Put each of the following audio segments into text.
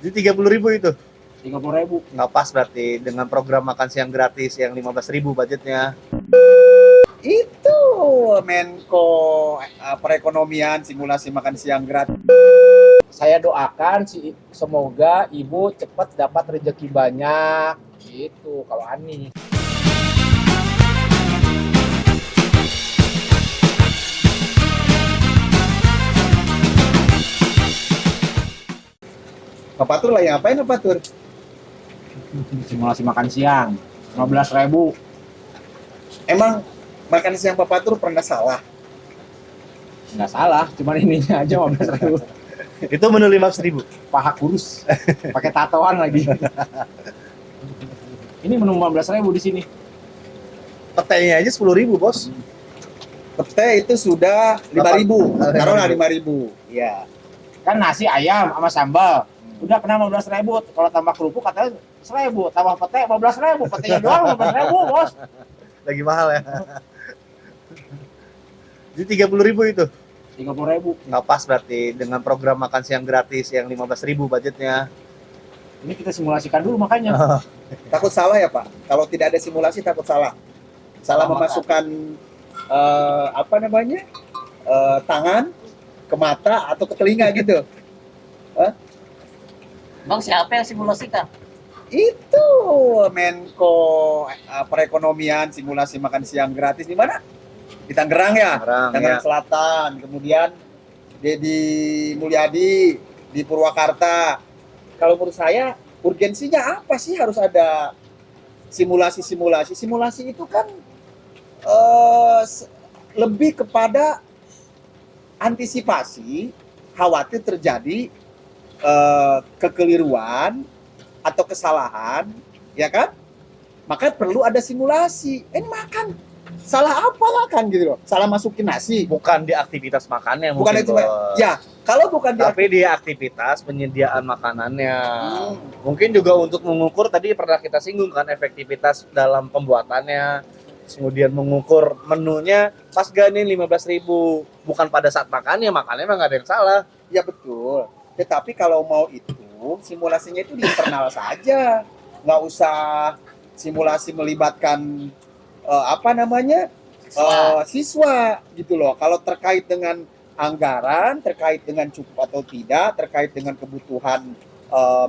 Jadi 30.000 itu. 30.000. Nggak pas berarti dengan program makan siang gratis yang 15.000 budgetnya. Itu Menko Perekonomian simulasi makan siang gratis. Saya doakan semoga ibu cepat dapat rezeki banyak gitu kalau Ani. Pak Patur lagi ngapain Pak Patur? Simulasi makan siang 15.000. Emang makan siang Pak Patur pernah salah? Nggak salah, cuman ininya aja 15.000. Itu menu 15.000. Paha kurus, pakai tatoan lagi. Ini menu 15.000 di sini. Petainya aja 10.000 bos. Pete itu sudah 5.000. Taruhlah 5.000. Iya. Kan nasi ayam sama sambal. Udah kena 15.000. Kalau tambah kerupuk katanya 1.000. Tambah pete 15.000. Petenya doang 15.000 bos. Lagi mahal ya. Jadi 30.000 itu. 30.000. Nggak pas berarti dengan program makan siang gratis yang 15.000 budgetnya. Ini kita simulasikan dulu makanya. Takut salah ya Pak? Kalau tidak ada simulasi takut salah. Salah memasukkan tangan ke mata atau ke telinga gitu. Bang, siapa yang simulasikan? Itu Menko Perekonomian simulasi makan siang gratis di mana? Di Tangerang ya, Tangerang ya. Selatan. Kemudian di Mulyadi di Purwakarta. Kalau menurut saya urgensinya apa sih harus ada simulasi? Simulasi itu kan lebih kepada antisipasi khawatir terjadi kekeliruan atau kesalahan, ya kan? Maka perlu ada simulasi. Ini makan salah apa lah kan gitu loh? Salah masukin nasi. Bukan di aktivitas makannya Bukan mungkin itu, bos. ya. Kalau bukan di Tapi di aktivitas penyediaan makanannya. Mungkin juga untuk mengukur tadi pernah kita singgung kan efektivitas dalam pembuatannya. Kemudian mengukur menunya pas gak nih 15.000. Bukan pada saat makannya emang nggak ada yang salah. Ya betul. Tetapi kalau mau itu simulasinya itu di internal saja, nggak usah simulasi melibatkan siswa gitu loh. Kalau terkait dengan anggaran, terkait dengan cukup atau tidak, terkait dengan kebutuhan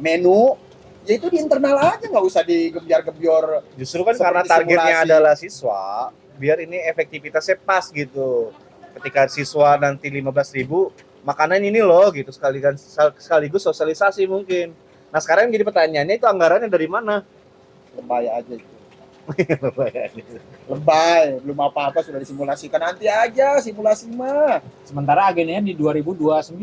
menu, ya itu di internal aja, nggak usah digembar-gembior. Justru kan karena Seperti targetnya simulasi. adalah siswa, biar ini efektivitasnya pas gitu. Ketika siswa nanti 15.000, makanan ini loh gitu, sekaligus sosialisasi mungkin. Nah sekarang jadi pertanyaannya itu anggarannya dari mana? Lebay aja itu. Lebay, belum apa-apa sudah disimulasikan. Nanti aja simulasi mah. Sementara agendanya di 2029.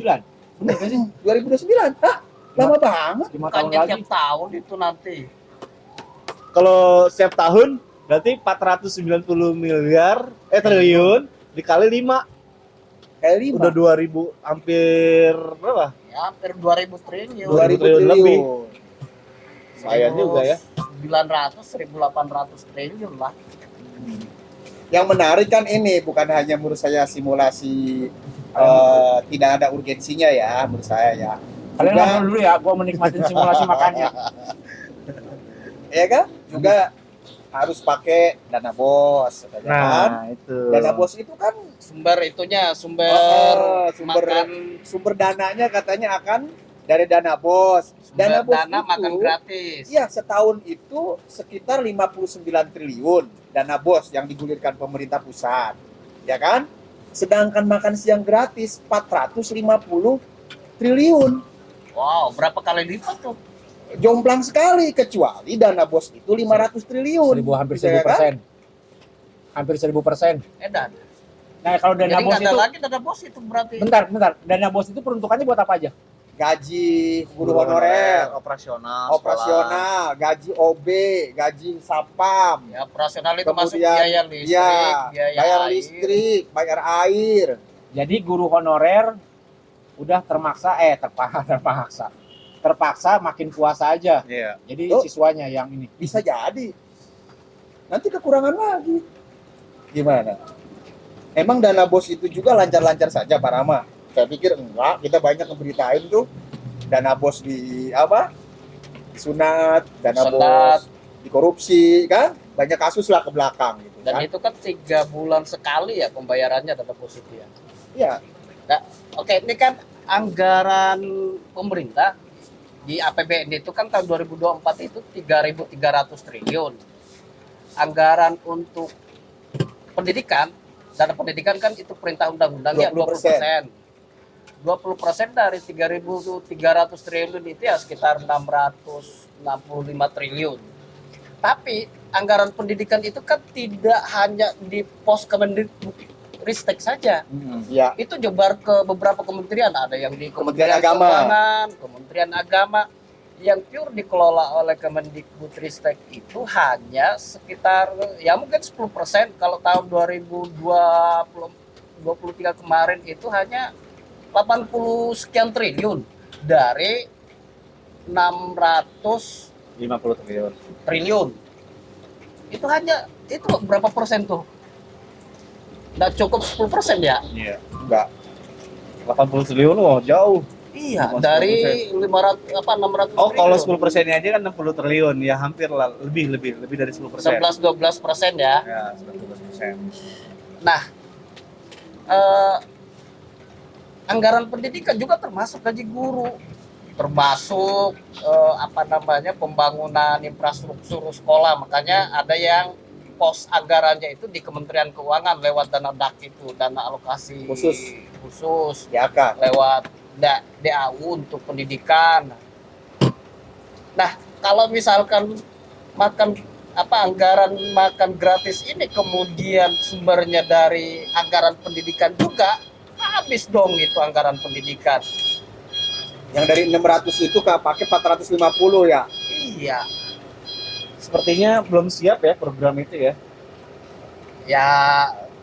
Benar gak sih? 2029? Hah? Lama banget. 5 tahun Bukannya lagi. tiap tahun itu nanti. Kalau setiap tahun berarti 490 miliar triliun dikali 5 Kayak 5. udah 2000 hampir berapa? Ya, hampir 2.000 triliun. 2.000 triliun lebih. Lumayan juga ya. 900, 1.800 triliun lah. Yang menarik kan ini bukan hanya menurut saya simulasi tidak ada urgensinya ya menurut saya ya. Kalian Juga, ngobrol dulu ya, gua menikmatin simulasi makannya. ya kan? Juga harus pakai dana bos, kan? Nah, itu. Dana bos itu kan Sumber sumber sumber dananya katanya akan dari dana bos. Dana bos dana itu, makan gratis. iya, setahun itu sekitar 59 triliun dana bos yang digulirkan pemerintah pusat. Ya kan? Sedangkan makan siang gratis 450 triliun. Wow, berapa kali lipat tuh? Jomplang sekali, kecuali dana bos itu 500 triliun. Hampir Bisa, ya kan? 1.000%. Hampir 1.000%. Edan. Nah, kalau dana Jadi bos nggak ada itu lagi dana bos itu berarti. bentar. Dana bos itu peruntukannya buat apa aja? Gaji guru honorer, operasional, gaji OB, gaji sapam, Ya, operasional itu masuk kemudian biaya listrik, ya, bayar air. listrik, bayar air. Jadi guru honorer udah terpaksa makin puasa aja. Iya. Jadi Oh. siswanya yang ini. Bisa jadi. Nanti kekurangan lagi. Gimana? Emang dana bos itu juga lancar-lancar saja Pak Rama? Saya pikir enggak, kita banyak ngeberitain tuh. dana bos di apa? Disunat, dana Sunat. bos dikorupsi kan? Banyak kasus lah ke belakang gitu Dan kan. itu kan 3 bulan sekali ya pembayarannya dana bos itu ya. Iya, Oke, ini kan anggaran pemerintah di APBN itu kan tahun 2024 itu 3.300 triliun. Anggaran untuk pendidikan, dana pendidikan kan itu perintah undang-undangnya 20%. 20% dari 3.300 triliun itu ya sekitar 665 triliun. Tapi anggaran pendidikan itu kan tidak hanya di pos Kemendikbudristek saja. iya. Itu nyebar ke beberapa kementerian, ada yang di Kementerian Agama. Keuangan, Kementerian Agama, yang pure dikelola oleh Kemendikbudristek itu hanya sekitar ya mungkin 10%. Kalau tahun 2023 kemarin itu hanya 80 sekian triliun dari 600 50 triliun. triliun. Itu hanya itu berapa persen tuh? Nggak cukup 10% ya? Iya. Enggak. 80 triliun, wah jauh. Iya, 10%. dari 600 Oh, kalau triliun. 10%-nya aja kan 60 triliun, ya hampir lah, lebih dari 10%. 11-12% ya. Ya, 11%. Nah, anggaran pendidikan juga termasuk gaji guru, termasuk pembangunan infrastruktur sekolah. Makanya ada yang pos anggarannya itu di Kementerian Keuangan lewat dana DAK itu, dana alokasi khusus DAK. lewat DAU untuk pendidikan. Nah, kalau misalkan anggaran makan gratis ini kemudian sumbernya dari anggaran pendidikan juga, habis dong itu anggaran pendidikan. Yang dari 600 itu pakai 450 ya. Iya, Sepertinya belum siap ya program itu ya. ya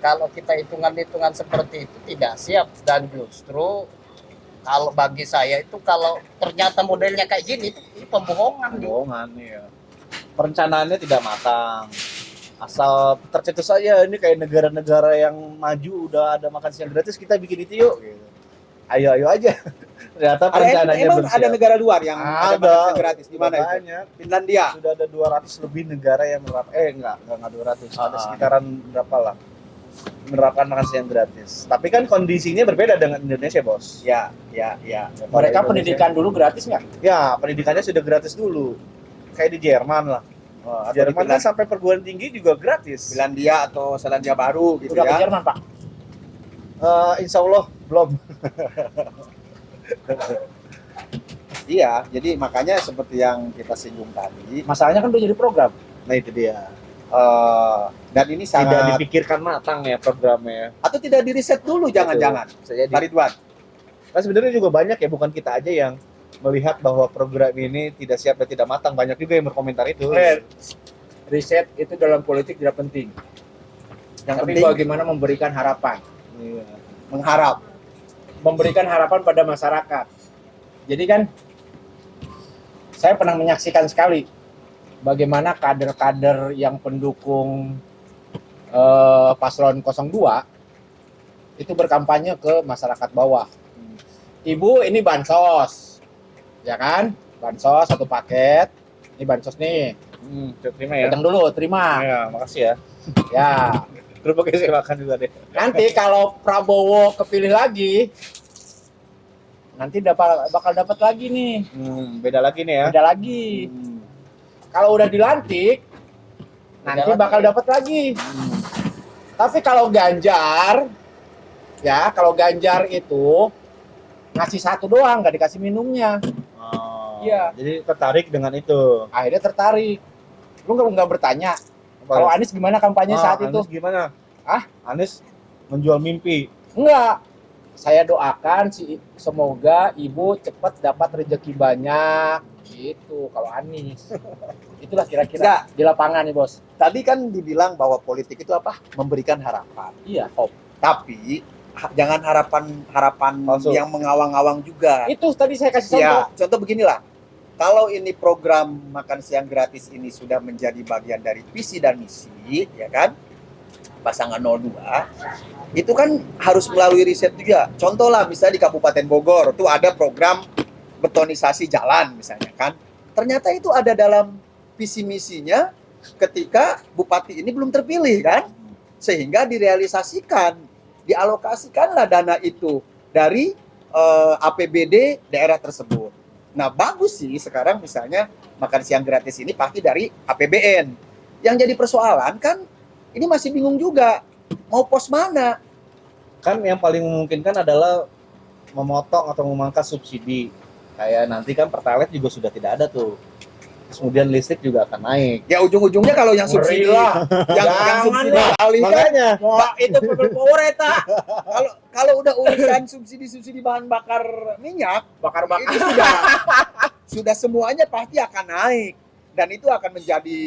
kalau kita hitungan-hitungan seperti itu tidak siap, dan justru kalau bagi saya itu kalau ternyata modelnya kayak gini itu pembohongan. Bohongan ya. Perencanaannya tidak matang. Asal tercetus saja ini kayak negara-negara yang maju udah ada makan siang gratis, kita bikin itu yuk. Gitu. Ayo aja. Ternyata perencanaannya Emang belum ada siap. negara luar yang ada makan siang gratis di mana itu? Banyak. Finlandia. Sudah ada 200 lebih negara yang menerapkan, enggak 200, ada sekitaran berapa lah menerapkan makan siang gratis. Tapi kan kondisinya berbeda dengan Indonesia, Bos. Ya. Mereka Indonesia- pendidikan dulu gratis nggak? Ya, pendidikannya sudah gratis dulu. Kayak di Jerman lah. Atau di Jerman kan sampai perguruan tinggi juga gratis. Finlandia atau Selandia Baru gitu Udah ke ya. Jerman, Pak. Insya Allah belum. Iya, jadi makanya seperti yang kita singgung tadi, Masalahnya kan udah jadi program. Nah itu dia. dan ini Tidak sangat dipikirkan matang ya programnya. atau tidak diriset dulu jangan-jangan. Saya Pak Ridwan. Kan sebenarnya juga banyak ya, bukan kita aja yang melihat bahwa program ini tidak siap dan tidak matang. Banyak juga yang berkomentar itu. Riset itu dalam politik tidak penting. Yang Tapi penting bagaimana memberikan harapan. Iya. mengharap. Memberikan harapan pada masyarakat. Jadi kan saya pernah menyaksikan sekali bagaimana kader-kader yang pendukung paslon 02 itu berkampanye ke masyarakat bawah. Ibu, ini bansos, ya kan? Bansos satu paket. Ini bansos nih. Terima ya. Datang dulu, terima. Ya, makasih ya. Ya. Kerupuknya saya makan juga deh. Nanti kalau Prabowo kepilih lagi, nanti bakal dapat lagi nih. Beda lagi nih ya. Beda lagi. Kalau udah dilantik, nanti lagi. bakal dapat lagi. Tapi kalau Ganjar, ya kalau Ganjar itu ngasih satu doang, nggak dikasih minumnya. Oh, Iya. Jadi tertarik dengan itu. Akhirnya tertarik. Lu nggak bertanya, kalau Anies gimana kampanye saat itu? Anies gimana? Ah? Anies menjual mimpi. Enggak. Saya doakan semoga ibu cepat dapat rezeki banyak. Gitu kalau Anies. Itulah kira-kira Enggak. di lapangan nih, Bos. Tadi kan dibilang bahwa politik itu apa? Memberikan harapan. Iya, hope. Tapi jangan harapan Palsu. yang mengawang-awang juga. Itu tadi saya kasih contoh. Ya, contoh beginilah. Kalau ini program makan siang gratis ini sudah menjadi bagian dari visi dan misi, ya kan? Pasangan 02, itu kan harus melalui riset juga. Contoh lah, misalnya di Kabupaten Bogor, itu ada program betonisasi jalan misalnya kan. Ternyata itu ada dalam visi misinya ketika bupati ini belum terpilih kan. Sehingga direalisasikan, dialokasikanlah dana itu dari APBD daerah tersebut. Nah, bagus sih sekarang misalnya makan siang gratis ini pasti dari APBN. Yang jadi persoalan kan ini masih bingung juga mau pos mana. Kan yang paling memungkinkan adalah memotong atau memangkas subsidi. Kayak nanti kan Pertalite juga sudah tidak ada tuh. Terus kemudian listrik juga akan naik. Ya ujung-ujungnya kalau yang subsidi Ngeri lah. yang subsidi Jangan lah. alihkan Makanya Wah, itu people power eta. kalau udah urusan subsidi bahan bakar minyak Bakar-bakar. itu sudah semuanya pasti akan naik dan itu akan menjadi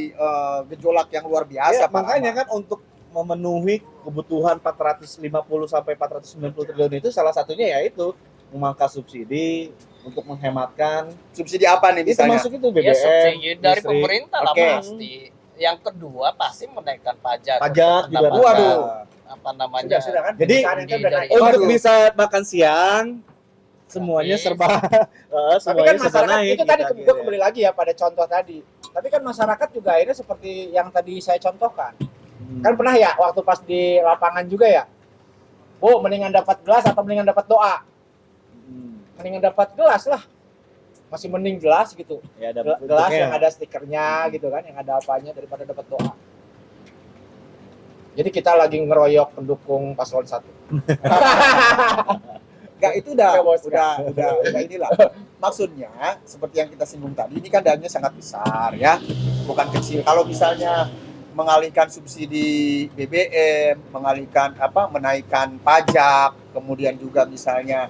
gejolak yang luar biasa. ya, makanya kan untuk memenuhi kebutuhan 450 sampai 490 triliun itu salah satunya yaitu memangkas subsidi untuk menghematkan. Subsidi apa nih Itu misalnya? masuk itu BBM, Ya subsidi dari listrik. pemerintah lah Oke. pasti. Yang kedua pasti menaikkan pajak. Pajak juga. Pendapatan, Waduh. apa namanya? Sudah kan. Jadi, Perusahaan itu udah dari- naik. Untuk Waduh. bisa makan siang semuanya Tapi- serba Tapi semuanya kan serba masyarakat naik. itu tadi gitu gue kembali lagi ya pada contoh tadi. Tapi kan masyarakat juga akhirnya seperti yang tadi saya contohkan. Kan pernah ya waktu pas di lapangan juga ya. Bu, mendingan dapat gelas atau mendingan dapat doa? Mendingan dapat gelas lah. Masih mending gelas gitu. Ya, ada Gelas bentuknya. yang ada stikernya gitu kan, yang ada apanya daripada dapat doa. Jadi kita lagi ngeroyok pendukung paslon 1. Enggak, itu udah Ya, bos, udah inilah. Maksudnya seperti yang kita singgung tadi, ini kan dananya sangat besar ya, bukan kecil. Kalau misalnya mengalihkan subsidi BBM, menaikkan pajak, kemudian juga misalnya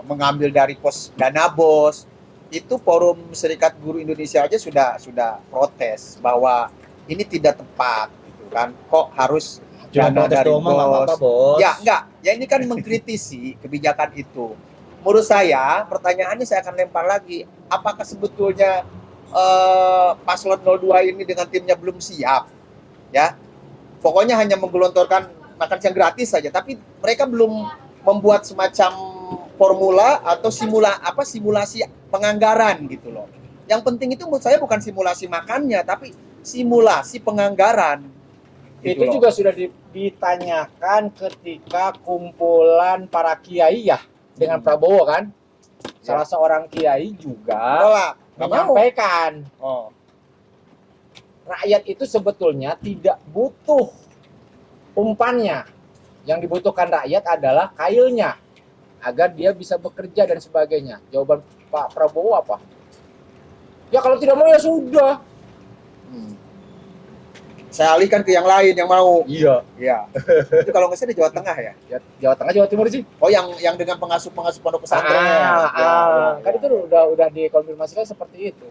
mengambil dari pos dana bos, itu Forum Serikat Guru Indonesia aja sudah protes bahwa ini tidak tepat, gitu kan? Kok harus Cuma dana protes dari doang mah nggak apa-apa, bos? Bos. Ya enggak, ya ini kan mengkritisi kebijakan itu. Menurut saya, pertanyaannya saya akan lempar lagi, apakah sebetulnya paslon 02 ini dengan timnya belum siap? Ya, pokoknya hanya menggelontorkan makan siang gratis saja, tapi mereka belum membuat semacam formula atau simulasi penganggaran gitu loh. Yang penting itu menurut saya bukan simulasi makannya, tapi simulasi penganggaran. Gitu Itu loh. juga sudah ditanyakan ketika kumpulan para kiai ya dengan Prabowo kan. Salah seorang kiai juga Tolak. Nggak mau. menyampaikan Oh. rakyat itu sebetulnya tidak butuh umpannya. Yang dibutuhkan rakyat adalah kailnya agar dia bisa bekerja dan sebagainya. Jawaban Pak Prabowo apa? Ya kalau tidak mau ya sudah. Saya alihkan ke yang lain yang mau. Iya. Iya. Itu kalau nggak salah di Jawa Tengah ya. Ya, Jawa Tengah, Jawa Timur sih. Oh, yang dengan pengasuh pondok pesantren. Kan itu udah dikonfirmasikan seperti itu.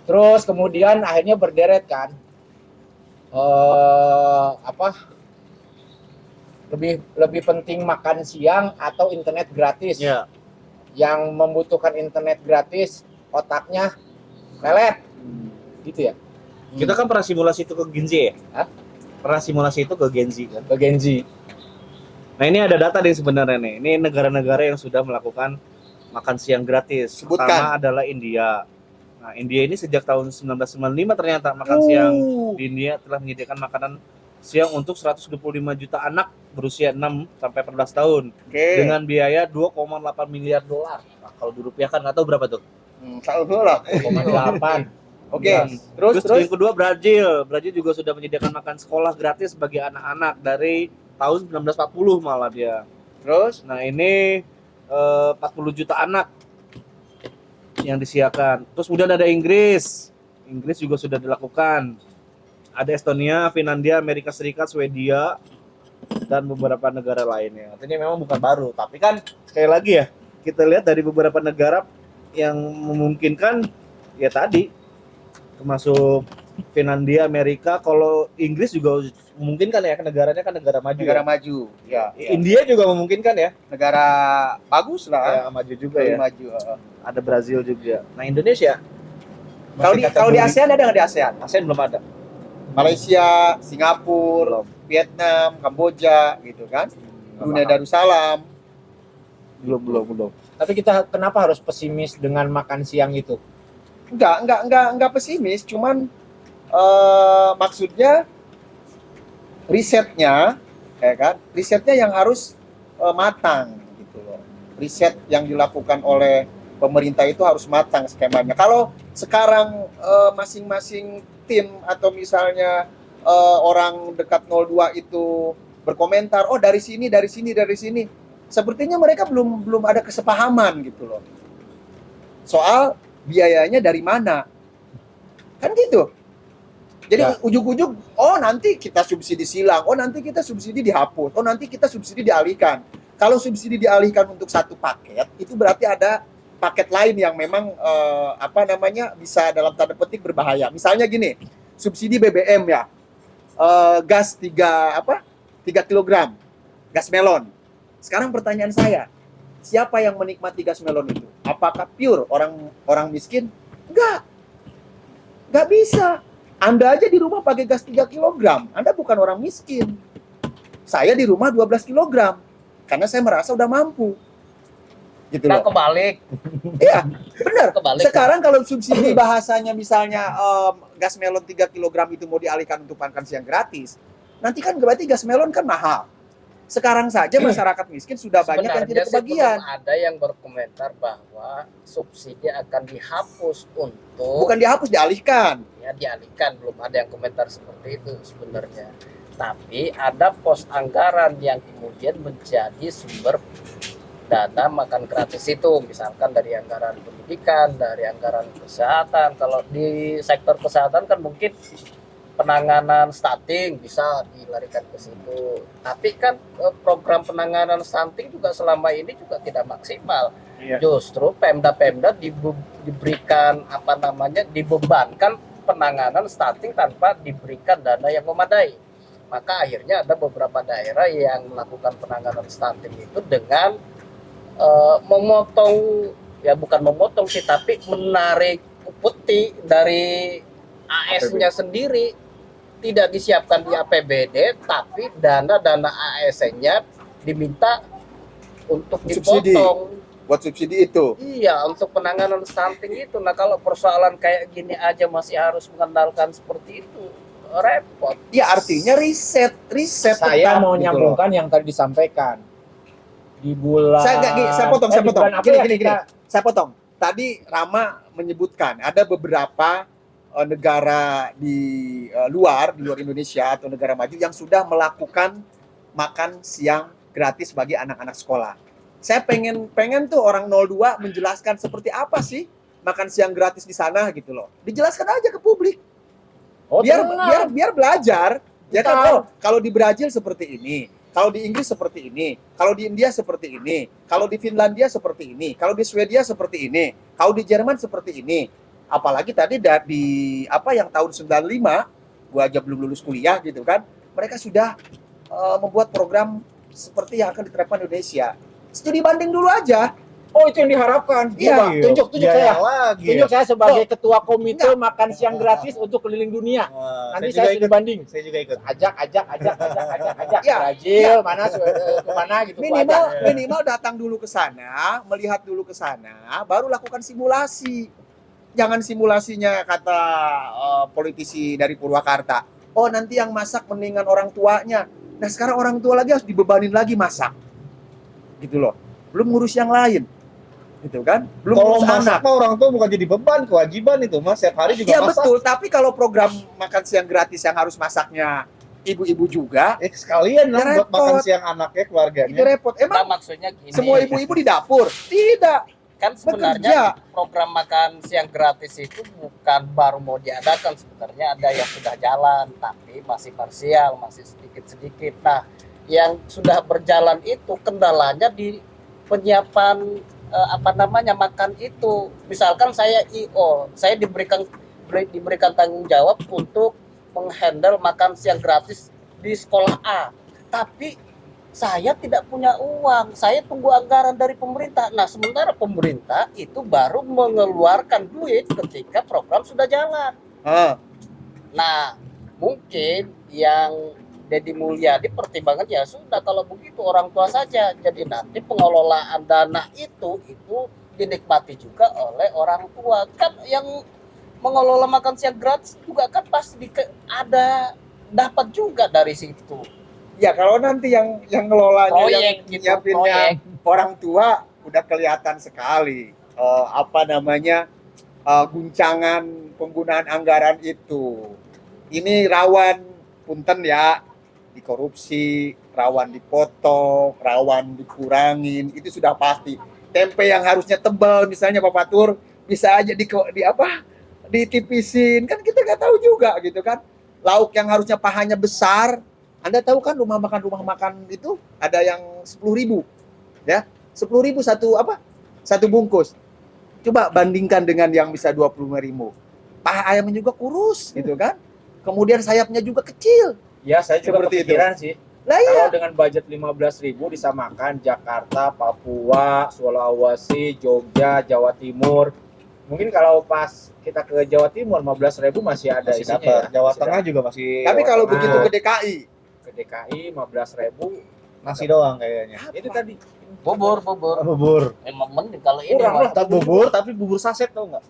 Terus kemudian akhirnya berderet kan, lebih penting makan siang atau internet gratis. Ya. Yang membutuhkan internet gratis otaknya lelet, gitu ya. Kita kan pernah simulasi itu ke Genzi ya? Hah? Pernah simulasi itu ke Genzi kan? Ke Genzi. Nah ini ada data nih sebenarnya nih. Ini negara-negara yang sudah melakukan makan siang gratis. Sebutkan. Pertama adalah India. Nah India ini sejak tahun 1995 ternyata makan siang di India telah menyediakan makanan siang untuk 125 juta anak berusia 6 sampai 14 tahun Oke. dengan biaya 2,8 miliar dolar. Nah, kalau dirupiahkan nggak tahu berapa tuh. Tahu lah. 8. Oke. Nah, Terus yang kedua Brazil. Brazil juga sudah menyediakan makan sekolah gratis bagi anak-anak dari tahun 1940 malah dia. terus Nah ini 40 juta anak yang disiapkan. Terus kemudian ada Inggris. Inggris juga sudah dilakukan. Ada Estonia, Finlandia, Amerika Serikat, Swedia, dan beberapa negara lainnya. Artinya memang bukan baru. Tapi kan sekali lagi ya, kita lihat dari beberapa negara yang memungkinkan ya tadi, termasuk Finlandia, Amerika. Kalau Inggris juga memungkinkan ya, negaranya kan negara maju. negara ya. maju. Ya. India juga memungkinkan ya. Negara bagus lah. Ya, maju juga Lebih ya. maju. Ada Brazil juga. Nah Indonesia Kalau di ASEAN ada nggak di ASEAN? ASEAN belum ada. Malaysia, Singapura, Vietnam, Kamboja, gitu kan? Brunei Darussalam. Belum. Tapi kita kenapa harus pesimis dengan makan siang itu? Enggak pesimis, cuman maksudnya risetnya, ya kan? Risetnya yang harus matang gitu loh. Riset yang dilakukan oleh pemerintah itu harus matang skemanya. Kalau sekarang masing-masing tim atau misalnya orang dekat 02 itu berkomentar, oh dari sini, sepertinya mereka belum ada kesepahaman gitu loh. Soal biayanya dari mana. Kan gitu. Jadi Ya. ujug-ujug, oh nanti kita subsidi silang, oh nanti kita subsidi dihapus, oh nanti kita subsidi dialihkan. Kalau subsidi dialihkan untuk satu paket, itu berarti ada paket lain yang memang bisa dalam tanda petik berbahaya. Misalnya gini, subsidi BBM ya, gas 3 kilogram, gas melon. Sekarang pertanyaan saya, siapa yang menikmati gas melon itu? Apakah pure orang miskin? Nggak bisa. Anda aja di rumah pakai gas 3 kilogram, Anda bukan orang miskin. Saya di rumah 12 kilogram, karena saya merasa udah mampu. Gitu Nah, loh. kebalik. Iya, benar. Kebalik. Sekarang kalau subsidi bahasanya misalnya gas melon 3 kilogram itu mau dialihkan untuk makan siang gratis, nanti kan berarti gas melon kan mahal. Sekarang saja masyarakat miskin sudah banyak yang tidak Sebenarnya sih kebagian. belum ada yang berkomentar bahwa subsidi akan dihapus untuk Bukan dihapus, dialihkan. ya dialihkan, belum ada yang komentar seperti itu sebenarnya. Tapi ada pos anggaran yang kemudian menjadi sumber dana makan gratis itu, misalkan dari anggaran pendidikan, dari anggaran kesehatan. Kalau di sektor kesehatan kan mungkin penanganan stunting bisa dilarikan ke situ. Tapi kan program penanganan stunting juga selama ini juga tidak maksimal. Iya. Justru Pemda-Pemda diberikan dibebankan penanganan stunting tanpa diberikan dana yang memadai. Maka akhirnya ada beberapa daerah yang melakukan penanganan stunting itu dengan memotong, ya bukan memotong sih, tapi menarik upeti dari AS-nya sendiri, tidak disiapkan di APBD, tapi dana AS-nya diminta untuk Subsidi. dipotong. Buat subsidi itu. Iya, untuk penanganan stunting itu. Nah, kalau persoalan kayak gini aja masih harus mengandalkan seperti itu, repot. Ya artinya riset Saya tetap, mau gitu nyambungkan yang tadi disampaikan di bulan. Saya potong. di bulan apa ya Gini. kita- Saya potong. Tadi Rama menyebutkan ada beberapa negara di luar Indonesia atau negara maju yang sudah melakukan makan siang gratis bagi anak-anak sekolah. Saya pengen tuh orang 02 menjelaskan seperti apa sih makan siang gratis di sana gitu loh. Dijelaskan aja ke publik. Oh, tenang. biar belajar. Ya kan, Tahu. oh, kalau di Brazil seperti ini, kalau di Inggris seperti ini, kalau di India seperti ini, kalau di Finlandia seperti ini, kalau di Swedia seperti ini, kalau di Jerman seperti ini. Apalagi tadi di yang tahun 95, gua aja belum lulus kuliah gitu kan, mereka sudah membuat program seperti yang akan diterapkan Indonesia. Studi banding dulu aja. Oh, itu yang diharapkan. Iya. Coba, tunjuk Biaya saya. lagi. Tunjuk saya sebagai ketua komite Enggak. makan siang gratis untuk keliling dunia. Wah, Nanti saya saya juga studi banding. Saya juga ikut. Ajak. Ya, Brazil, mana kemana gitu. gua Minimal ajak. minimal datang dulu ke sana, melihat dulu ke sana, baru lakukan simulasi. Jangan simulasinya kata politisi dari Purwakarta. Oh, nanti yang masak mendingan orang tuanya. Nah, sekarang orang tua lagi harus dibebanin lagi masak. Gitu loh. Belum ngurus yang lain. Gitu kan? Belum Kalau ngurus masak anak. mah orang tua bukan jadi beban, kewajiban itu mas. Setiap hari juga Iya masak. betul, tapi kalau program makan siang gratis yang harus masaknya ibu-ibu juga, Sekalian lah Ya, buat makan repot. siang anaknya, keluarganya. itu repot. Nah, Emang maksudnya gini, semua ibu-ibu di dapur? Tidak. kan sebenarnya program makan siang gratis itu bukan baru mau diadakan, sebenarnya ada yang sudah jalan tapi masih parsial, masih sedikit-sedikit. Nah, yang sudah berjalan itu kendalanya di penyiapan makan itu. Misalkan saya IO, saya diberikan tanggung jawab untuk menghandle makan siang gratis di sekolah A, tapi saya tidak punya uang, saya tunggu anggaran dari pemerintah. Nah, sementara pemerintah itu baru mengeluarkan duit ketika program sudah jalan. Ah, Nah, mungkin yang Deddy Mulyadi pertimbangan ya sudah kalau begitu orang tua saja. Jadi nanti pengelolaan dana itu dinikmati juga oleh orang tua. Kan yang mengelola makan siang gratis juga kan pasti ada dapat juga dari situ. Ya kalau nanti yang ngelolanya Proyek yang gitu, nyiapinnya proyek. orang tua udah kelihatan sekali guncangan penggunaan anggaran itu. Ini rawan punten ya dikorupsi, rawan dipotong, rawan dikurangin, itu sudah pasti. Tempe yang harusnya tebal misalnya Pak Fatur bisa aja ditipisin, kan kita nggak tahu juga gitu kan. Lauk yang harusnya pahanya besar, Anda tahu kan rumah makan itu ada yang 10.000 ya, 10.000 satu bungkus. Coba bandingkan dengan yang bisa 25.000. Paha ayamnya juga kurus gitu kan. Kemudian sayapnya juga kecil. Ya, saya juga Seperti kepikiran sih. Lah iya. Kalau dengan budget 15.000 bisa makan Jakarta, Papua, Sulawesi, Jogja, Jawa Timur. Mungkin kalau pas kita ke Jawa Timur 15.000 masih ada Masih isinya dapat. ya. Jawa Masih Tengah dapat. juga masih. Tapi kalau Jawa begitu Tengah. ke DKI, Ke DKI 15.000 nasi doang kayaknya. itu tadi. Bubur. Bubur. Emang mending kalau ini Kurang mah. lah. Tak bubur tapi bubur saset tau nggak?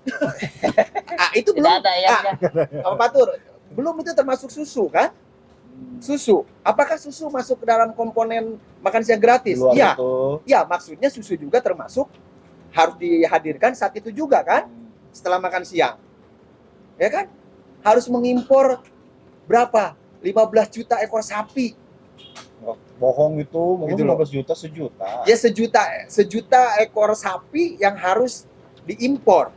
itu Tidak belum. ada ayamnya. Pak Fatur, belum itu termasuk susu kan? Susu. Apakah susu masuk ke dalam komponen makan siang Di gratis? luar Iya. itu. Ya, maksudnya susu juga termasuk harus dihadirkan saat itu juga kan? Setelah makan siang. Ya kan? Harus mengimpor berapa? 15 juta ekor sapi. Bohong itu, mungkin Gitu loh. 15 juta sejuta. Ya sejuta ekor sapi yang harus diimpor.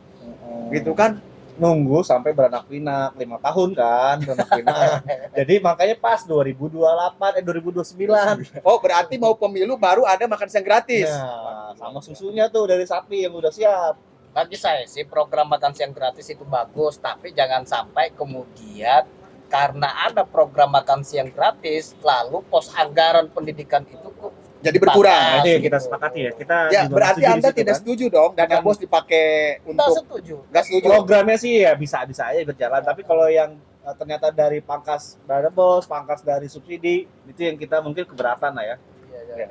Gitu kan? Nunggu sampai beranak pinak 5 tahun kan beranak pinak. Jadi makanya pas 2029. Oh, berarti mau pemilu baru ada makan siang gratis. Nah, sama susunya tuh dari sapi yang udah siap. Bagi saya sih program makan siang gratis itu bagus, tapi jangan sampai kemudian karena ada program makan siang gratis, lalu pos anggaran pendidikan itu kok Jadi berkurang. Nah, Pas. itu yang kita sepakati ya. Kita Ya, juga berarti setuju di Anda situ, tidak kan? setuju dong dana Bukan. bos dipakai nggak untuk setuju. nggak setuju. Programnya sih ya bisa aja berjalan, tapi kalau yang ternyata dari pangkas dana bos, pangkas dari subsidi, itu yang kita mungkin keberatan lah ya. Iya.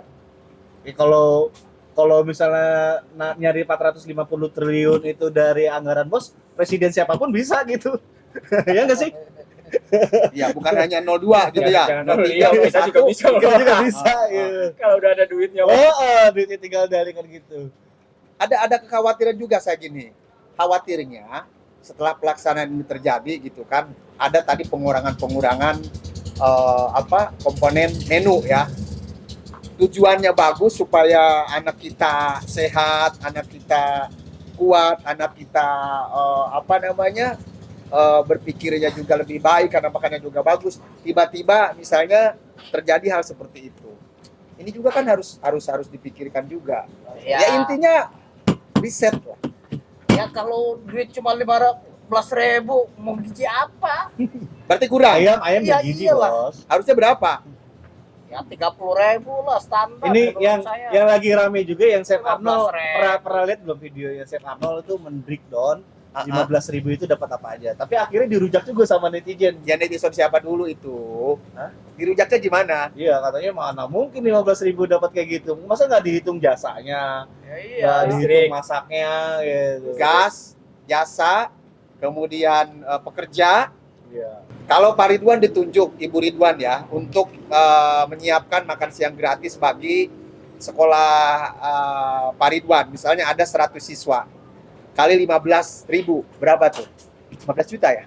Ya, kalau misalnya nyari 450 triliun itu dari anggaran bos, presiden siapapun bisa gitu. Ya nggak sih? Ya, bukan hanya 02 gitu ya. Jangan dulu, 03, iya, kita juga 01. bisa. Kita juga bisa. Ya. Kalau udah ada duitnya. Duitnya tinggal dari kan gitu. Ada kekhawatiran juga saya gini. Khawatirnya setelah pelaksanaan ini terjadi gitu kan, ada tadi pengurangan komponen menu ya. Tujuannya bagus supaya anak kita sehat, anak kita kuat, anak kita berpikirnya juga lebih baik karena makannya juga bagus. Tiba-tiba misalnya terjadi hal seperti itu. Ini juga kan harus dipikirkan juga. Ya intinya riset lah. Ya kalau duit cuma 15.000 mau gizi apa? Berarti kurang. Ayam Iya, bergizi iyalah. bos. Harusnya berapa? Ya 30.000 lah standar. Ini menurut yang saya. yang lagi rame juga yang Chef 15.000. Arnold. Pernah lihat belum video yang Chef Arnold itu men-breakdown 15.000 itu dapat apa aja. Tapi akhirnya dirujak juga sama netizen. Ya netizen siapa dulu itu? Hah? Dirujaknya gimana? Iya katanya mana mungkin 15.000 dapat kayak gitu. Masa nggak dihitung jasanya, Ya, iya. nggak listrik. dihitung masaknya gitu. Gas, jasa, kemudian pekerja. Iya. Kalau Pak Ridwan ditunjuk, Ibu Ridwan ya, untuk menyiapkan makan siang gratis bagi sekolah Pak Ridwan. Misalnya ada 100 siswa. Kali 15.000, berapa tuh? 15 juta ya?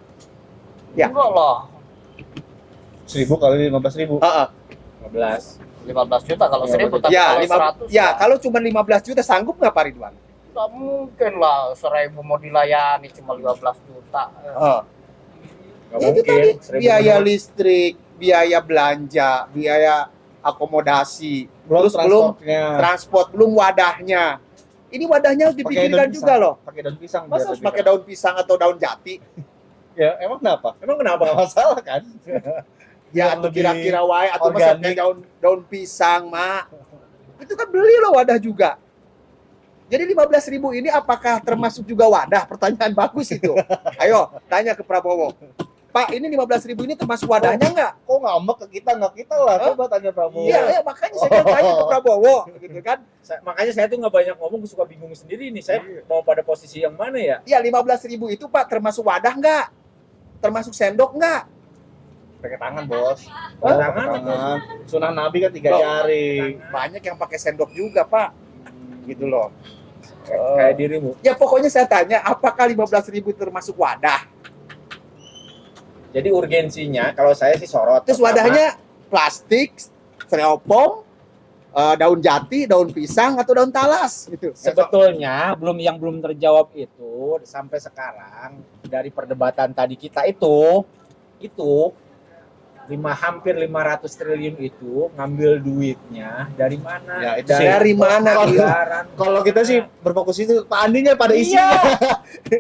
Ya. Enggak lah. 1.000 kali 15.000. 15. 15 juta kalau Ya, 1.000, tapi Ya, kalau 100 ya, kalau cuma 15 juta sanggup nggak Pak Ridwan? nggak mungkin lah 1.000 mau dilayani cuma 15 juta. Nggak Ya, itu mungkin. tadi 1.000 biaya menurut. listrik, biaya belanja, biaya akomodasi, Belum terus belum transportnya. transport, belum wadahnya. Ini wadahnya harus Pakai dipikirkan daun juga pisang. loh. Pakai daun pisang. Masa biar harus lebih pakai enak. daun pisang atau daun jati? Ya emang kenapa? Emang kenapa? Nggak masalah kan? Ya, Yang atau lebih kira-kira wae atau masa organik. pakai daun pisang, Mak. Itu kan beli loh wadah juga. Jadi 15.000 ini apakah termasuk juga wadah? Pertanyaan bagus itu. Ayo, tanya ke Prabowo. Pak, ini 15.000 ini termasuk wadahnya nggak? Kok ngambek ke kita, nggak kita lah. Coba tanya Prabowo. Iya, makanya saya kan tanya ke Prabowo, gitu kan? Makanya saya tuh nggak banyak ngomong, suka bingung sendiri nih. Saya mau pada posisi yang mana ya? Iya, 15.000 itu Pak termasuk wadah nggak? Termasuk sendok nggak? Pakai tangan, Bos. Pakai Tangan. Sunnah Nabi kan 3 Loh. jari. Banyak yang pakai sendok juga Pak, gitu loh. Kayak dirimu. Ya pokoknya saya tanya, apakah 15.000 termasuk wadah? Jadi urgensinya kalau saya sih sorot. Terus wadahnya plastik, styrofoam, daun jati, daun pisang, atau daun talas gitu. Sebetulnya belum terjawab itu sampai sekarang dari perdebatan tadi kita itu hampir 500 triliun itu ngambil duitnya dari mana? Ya, itu sih. Dari mana? Anggaran. Kalau kita sih berfokus itu Pak Andinya pada isinya.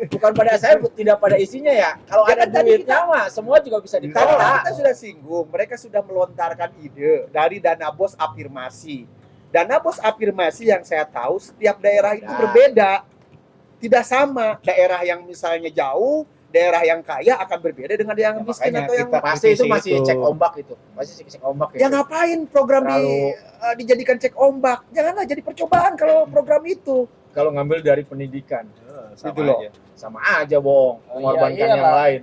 Bukan pada saya, tidak pada isinya ya. Kalau Ya ada kan tadi duitnya mah semua juga bisa Tadi ditolak. kita sudah singgung, mereka sudah melontarkan ide dari dana bos afirmasi. Dana bos afirmasi yang saya tahu setiap daerah itu berbeda. Tidak sama. Daerah yang misalnya jauh, daerah yang kaya akan berbeda dengan yang Ya, miskin makanya atau yang kita- Pasti itu masih Itu. cek ombak itu. Pasti cek ombak ya itu. ngapain program dijadikan cek ombak? Janganlah jadi percobaan kalau program itu. Kalau ngambil dari pendidikan Sama Gitu loh. aja. sama aja bohong, Oh, mengorbankan iya, yang iyalah. lain.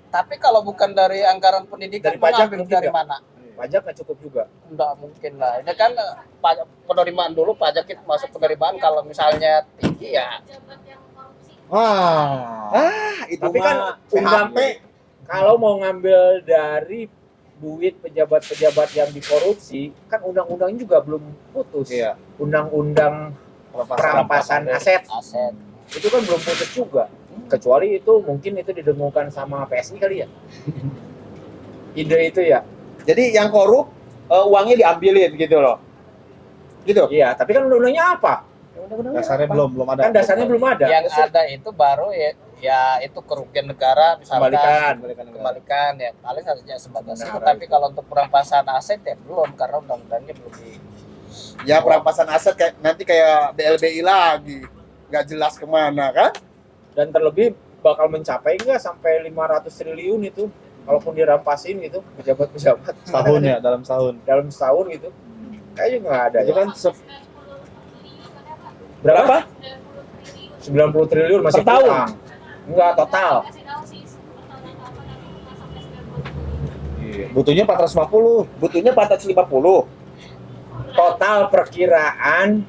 Tapi kalau bukan dari anggaran pendidikan, Dari pajak mengambil mungkin dari nggak? mana? Pajak nggak cukup juga. Enggak mungkin lah. Ini kan pajak penerimaan dulu, pajak itu masuk penerimaan. Kalau misalnya tinggi ya Wah. Itu Tapi kan mah undang kalau mau ngambil dari duit pejabat-pejabat yang dikorupsi, kan undang-undangnya juga belum putus. Iya. Undang-undang perampasan aset aset. itu kan belum putus juga. Kecuali itu mungkin itu didengungkan sama PSI kali ya. Ide itu ya. Jadi yang korup uangnya diambilin gitu loh. Gitu. Iya, tapi kan undang-undangnya apa? Dasarnya belum ada. Kan dasarnya belum ada. Yang ada itu baru ya itu kerugian negara misalkan kembalikan ya paling saja sebatas itu. Benar, Tapi kalau untuk perampasan aset ya belum karena undang-undangnya belum di Ya perampasan aset kayak nanti kayak BLBI lagi. Nggak jelas kemana kan? Dan terlebih bakal mencapai nggak sampai 500 triliun itu kalaupun dirampasin gitu pejabat-pejabat Setahun ya, dalam setahun. dalam setahun gitu. Kayaknya nggak ada. Itu Ya. kan Berapa? 90 triliun masih Per tahun? kurang. Enggak total. butuhnya 450. Butuhnya 450. Total perkiraan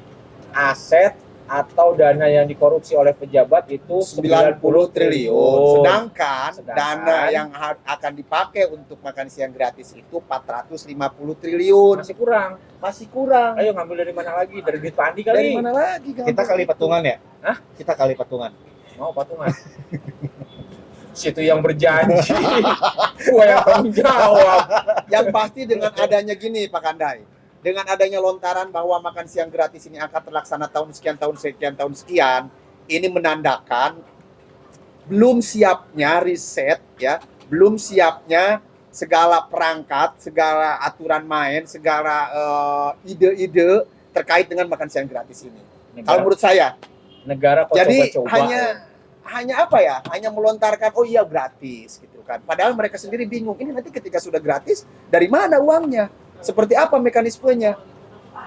aset atau dana yang dikorupsi oleh pejabat itu 90 triliun. Sedangkan Sedangkan dana yang akan dipakai untuk makan siang gratis itu 450 triliun. masih kurang. Masih kurang. Ayo ngambil dari mana lagi? Dari duit Pandi kali. Dari mana lagi? Kita kali patungan ya? Hah? Kita kali patungan. Mau patungan. Situ yang berjanji. Gua yang tanggung jawab. Yang pasti dengan adanya gini Pak Kandai. Dengan adanya lontaran bahwa makan siang gratis ini akan terlaksana tahun sekian, ini menandakan belum siapnya riset ya, belum siapnya segala perangkat, segala aturan main, segala ide-ide terkait dengan makan siang gratis ini. Kalau menurut saya, Negara kok jadi coba-coba. hanya apa ya? Hanya melontarkan oh iya gratis gitu kan. Padahal mereka sendiri bingung. Ini nanti ketika sudah gratis dari mana uangnya? Seperti apa mekanismenya?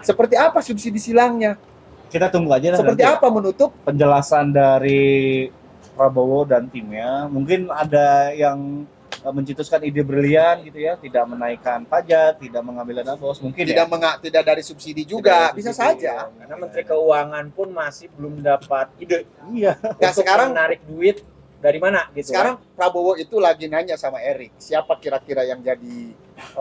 Seperti apa subsidi silangnya? Kita tunggu aja lah Seperti nanti apa menutup? penjelasan dari Prabowo dan timnya. Mungkin ada yang mencetuskan ide brilian gitu ya, tidak menaikkan pajak, tidak mengambil dana bos, mungkin Tidak ya. tidak dari subsidi juga, Tidak dari bisa subsidi, saja. Karena Menteri Keuangan pun masih belum dapat ide Iya. Nah, untuk sekarang menarik duit dari mana gitu. sekarang Prabowo itu lagi nanya sama Erik, siapa kira-kira yang jadi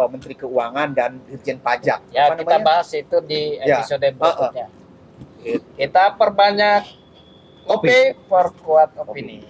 Menteri Keuangan dan Dirjen Pajak? ya Apa kita namanya? bahas itu di Ya. episode berikutnya. Kita perbanyak kopi, perkuat opini.